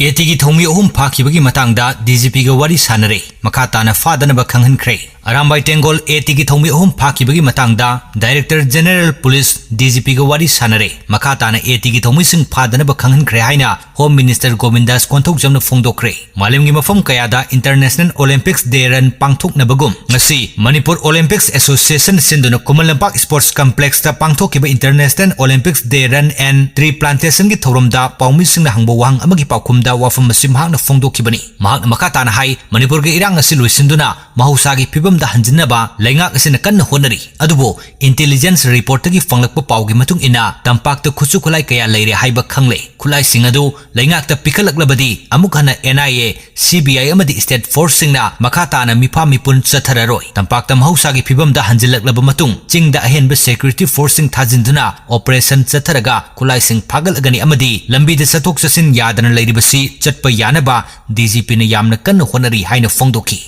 एटीगी थौमी अहुम फाखिबगी मतंगदा DGP ga wari sanre makha tana fadanaba khanghankhre Arambai Tenggol एटीगी थौमी अहुम फाखिबगी मतंगदा Director General Police DGP ga wari sanre makha tana एटीगी थौमी Singh fadanaba khanghankhre haina Home Minister Govindas konthok jamna phongdokre malemgi mafam kayada International Olympics Day ran pangthoknabagum ngasi Manipur Olympics Association sinduna Kumalampak Sports Complex ta pangthokiba International Olympics Day ran and tree plantation gi thoromda paumi singna hangbo wang amagi paukum da wafam masim hangna phongdokibani mahak makha tana hai Manipur ge irang asi luisinduna mahusagi phibam da hanjinaba laingak asina kanna honari adubo intelligence report gi fanglakpa paugi matung ina tampak ta khuchu khulai kaya leire haiba khangle khulai singadu laingak ta pikalaklabadi amukhana NIA CBI amadi state force singna makha tana mifa mipun chathararoi tampak ta mahusagi phibam da hanjilaklaba matung chingda ahenba security force sing thajinduna operation chatharaga khulai sing phagal agani amadi lambi da satok sasin yadana leiribasi chatpa yanaba DGP na yamna kanna honari haina phongdoki